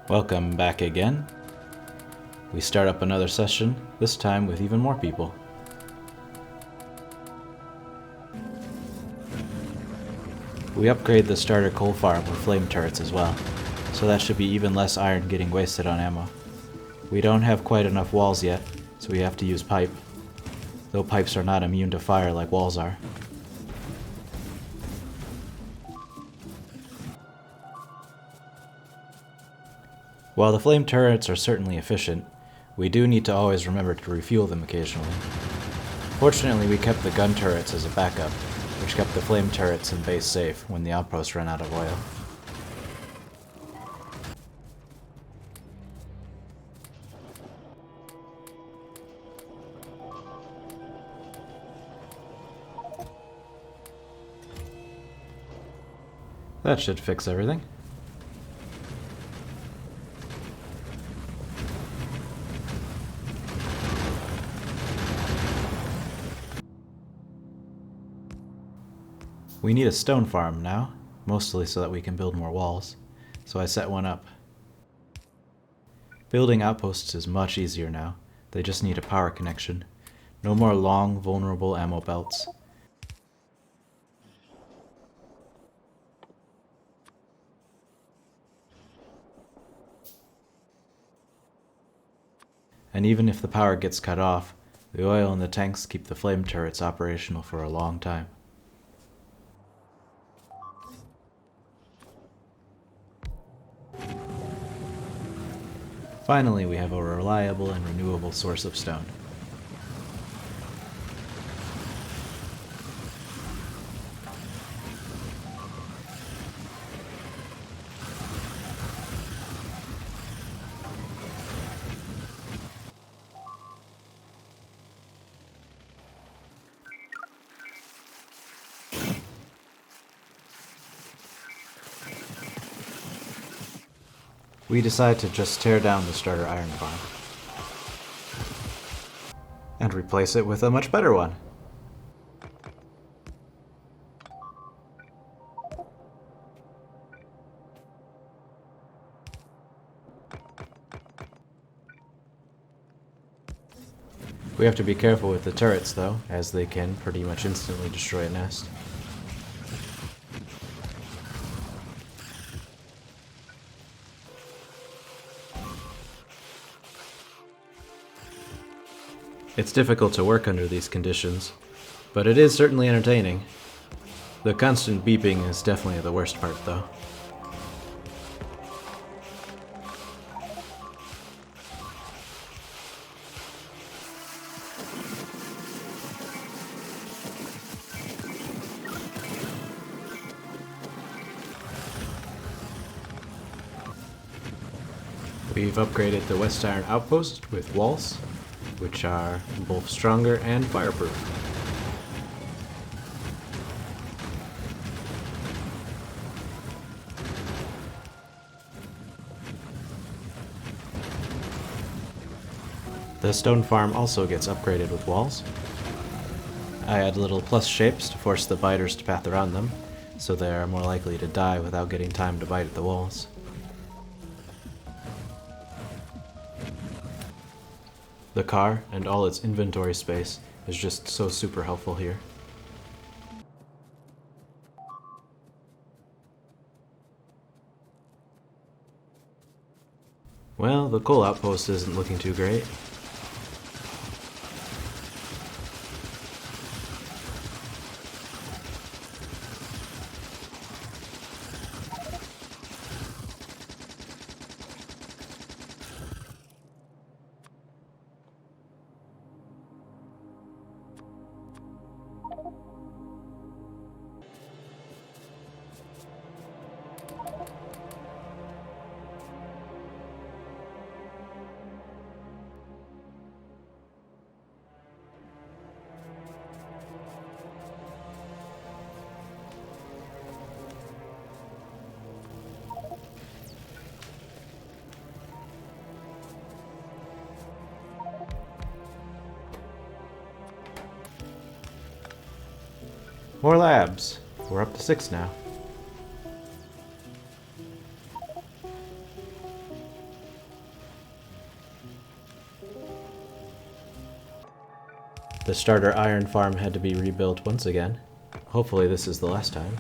Welcome back again. We start up another session, this time with even more people. We upgrade the starter coal farm with flame turrets as well, so that should be even less iron getting wasted on ammo. We don't have quite enough walls yet, so we have to use pipe, though pipes are not immune to fire like walls are. While the flame turrets are certainly efficient, we do need to always remember to refuel them occasionally. Fortunately, we kept the gun turrets as a backup, which kept the flame turrets and base safe when the outpost ran out of oil. That should fix everything. We need a stone farm now, mostly so that we can build more walls, so I set one up. Building outposts is much easier now, they just need a power connection. No more long, vulnerable ammo belts. And even if the power gets cut off, the oil in the tanks keep the flame turrets operational for a long time. Finally, we have a reliable and renewable source of stone. We decide to just tear down the starter iron farm and replace it with a much better one. We have to be careful with the turrets though, as they can pretty much instantly destroy a nest. It's difficult to work under these conditions, but it is certainly entertaining. The constant beeping is definitely the worst part though. We've upgraded the West Iron Outpost with walls, which are both stronger and fireproof. The stone farm also gets upgraded with walls. I add little plus shapes to force the biters to path around them, so they are more likely to die without getting time to bite at the walls. The car and all its inventory space is just so super helpful here. Well, the coal outpost isn't looking too great. More labs. We're up to 6 now. The starter iron farm had to be rebuilt once again. Hopefully this is the last time.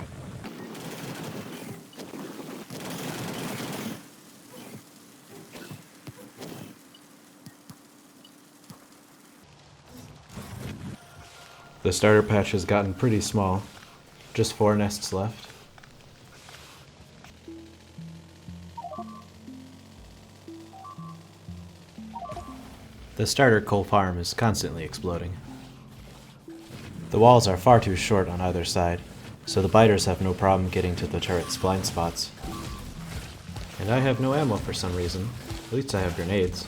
The starter patch has gotten pretty small. Just 4 nests left. The starter coal farm is constantly exploding. The walls are far too short on either side, so the biters have no problem getting to the turret's blind spots. And I have no ammo for some reason. At least I have grenades.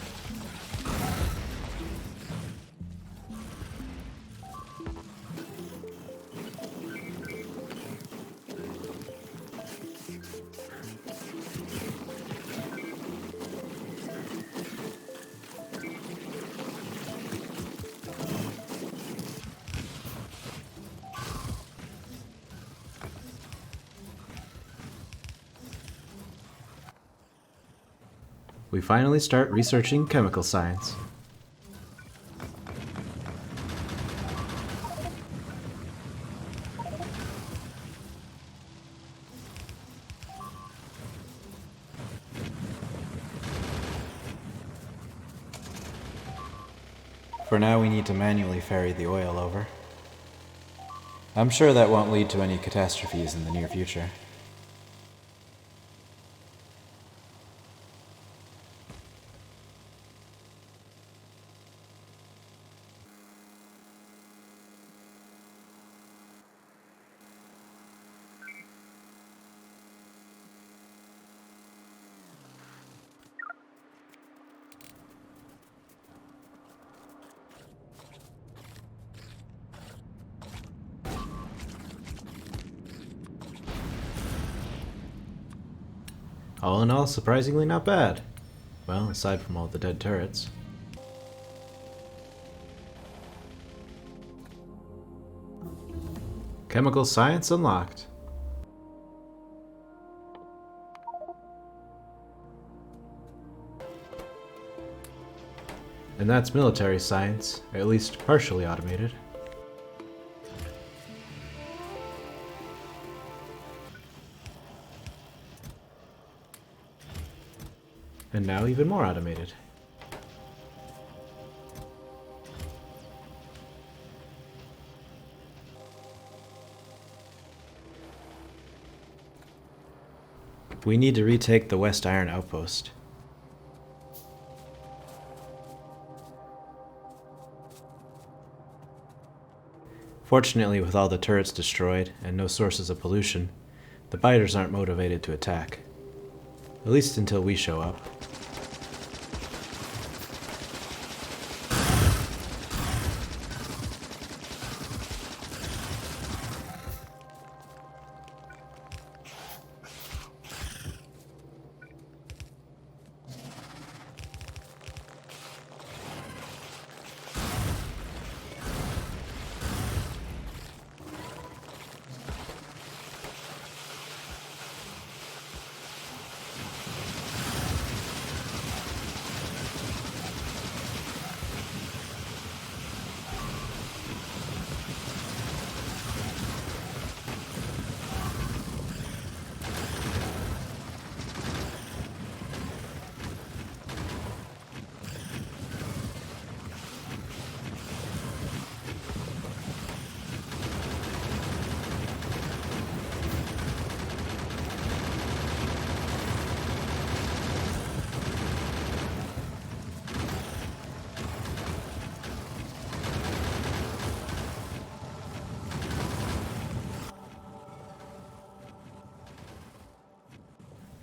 We finally start researching chemical science. For now, we need to manually ferry the oil over. I'm sure that won't lead to any catastrophes in the near future. All in all, surprisingly not bad. Well, aside from all the dead turrets. Chemical science unlocked. And that's military science, at least partially automated. And now even more automated. We need to retake the West Iron outpost. Fortunately, with all the turrets destroyed and no sources of pollution, the biters aren't motivated to attack. At least until we show up.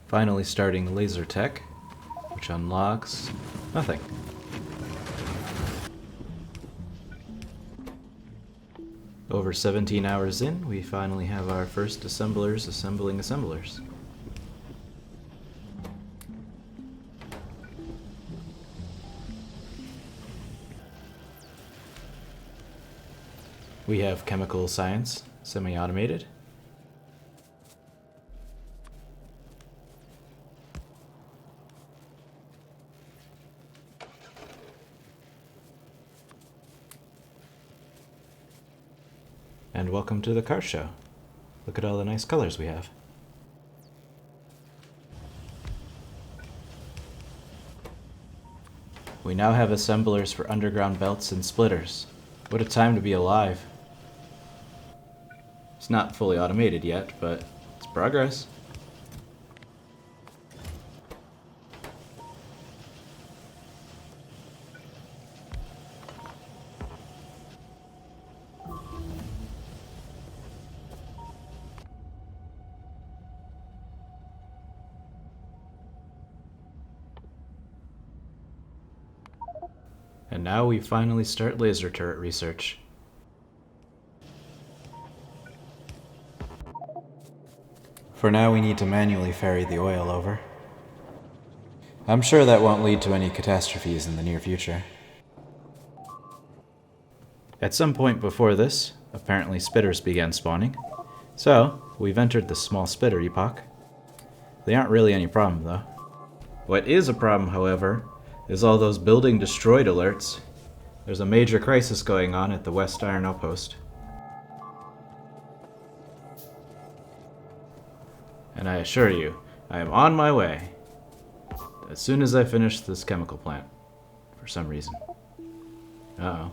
Finally starting laser tech, which unlocks nothing. Over 17 hours in, we finally have our first assemblers assembling assemblers. We have chemical science, semi-automated. And welcome to the car show. Look at all the nice colors we have. We now have assemblers for underground belts and splitters. What a time to be alive. It's not fully automated yet, but it's progress. And now we finally start laser turret research. For now we need to manually ferry the oil over. I'm sure that won't lead to any catastrophes in the near future. At some point before this, apparently spitters began spawning. So, we've entered the small spitter epoch. They aren't really any problem though. What is a problem, however, is all those building destroyed alerts. There's a major crisis going on at the West Iron Outpost. And I assure you, I am on my way. As soon as I finish this chemical plant. For some reason. Uh-oh.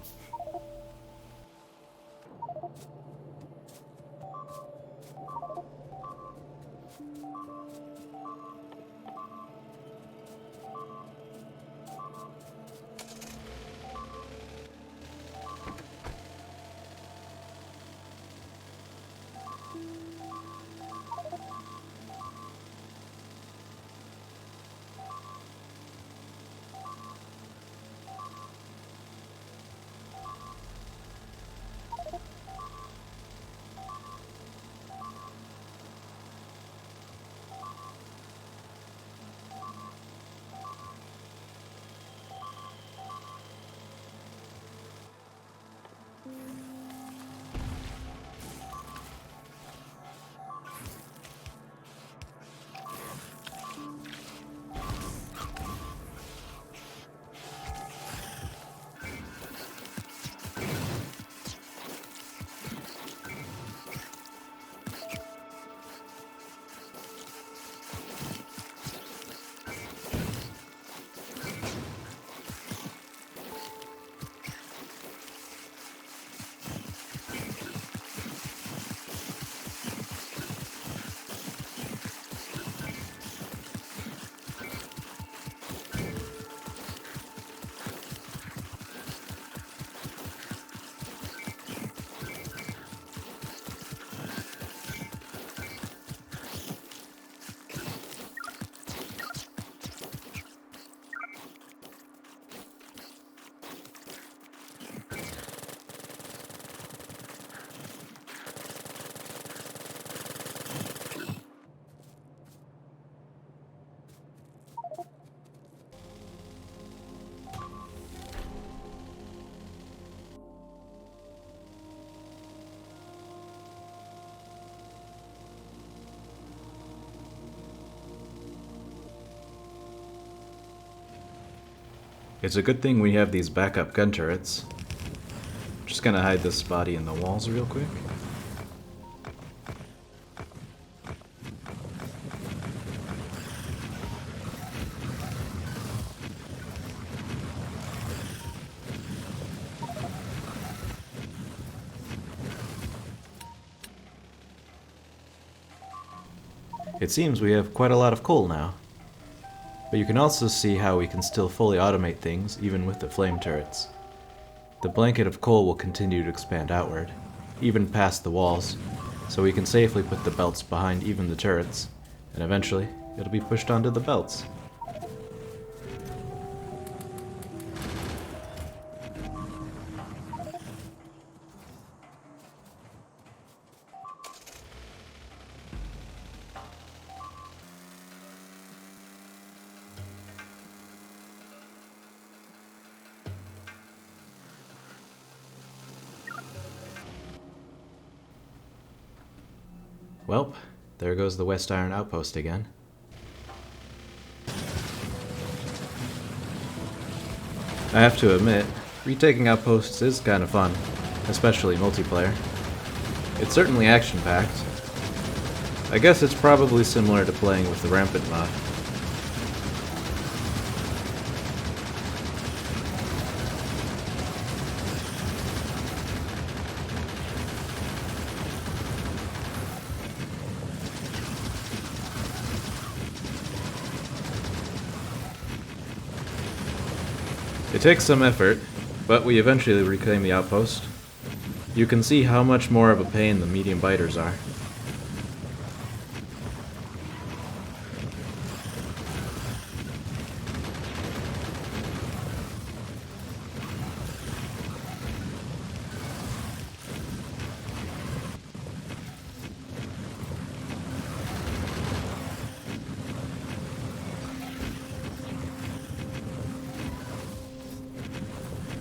It's a good thing we have these backup gun turrets. Just gonna hide this body in the walls real quick. It seems we have quite a lot of coal now. But you can also see how we can still fully automate things even with the flame turrets. The blanket of coal will continue to expand outward, even past the walls, so we can safely put the belts behind even the turrets, and eventually it'll be pushed onto the belts. Welp, there goes the West Iron Outpost again. I have to admit, retaking outposts is kind of fun, especially multiplayer. It's certainly action-packed. I guess it's probably similar to playing with the Rampant mod. It takes some effort, but we eventually reclaim the outpost. You can see how much more of a pain the medium biters are.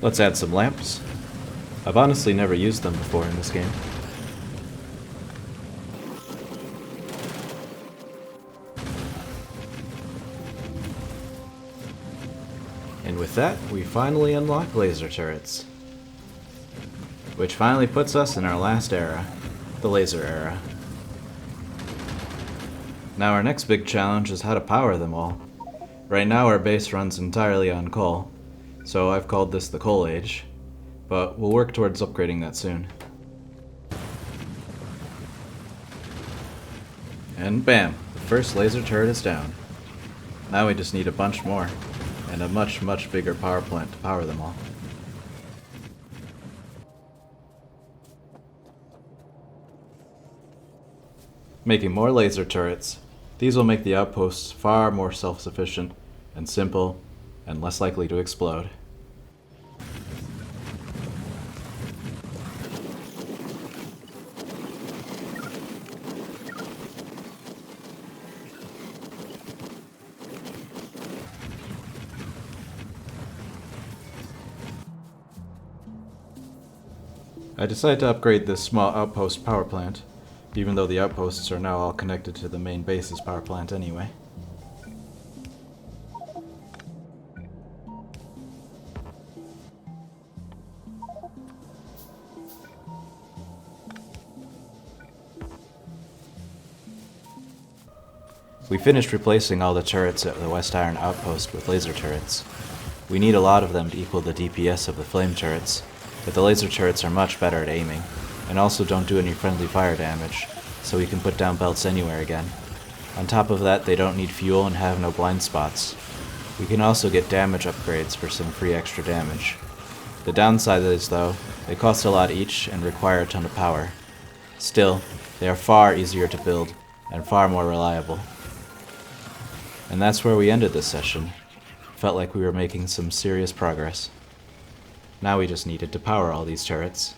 Let's add some lamps. I've honestly never used them before in this game. And with that, we finally unlock laser turrets. Which finally puts us in our last era, the laser era. Now our next big challenge is how to power them all. Right now our base runs entirely on coal, so I've called this the Coal Age, but we'll work towards upgrading that soon. And bam! The first laser turret is down. Now we just need a bunch more, and a much, much bigger power plant to power them all. Making more laser turrets. These will make the outposts far more self-sufficient and simple and less likely to explode. I decided to upgrade this small outpost power plant, even though the outposts are now all connected to the main base's power plant anyway. We finished replacing all the turrets at the West Iron outpost with laser turrets. We need a lot of them to equal the DPS of the flame turrets, but the laser turrets are much better at aiming, and also don't do any friendly fire damage, so we can put down belts anywhere again. On top of that, they don't need fuel and have no blind spots. We can also get damage upgrades for some free extra damage. The downside is, though, they cost a lot each and require a ton of power. Still, they are far easier to build and far more reliable. And that's where we ended this session. Felt like we were making some serious progress. Now we just needed to power all these turrets.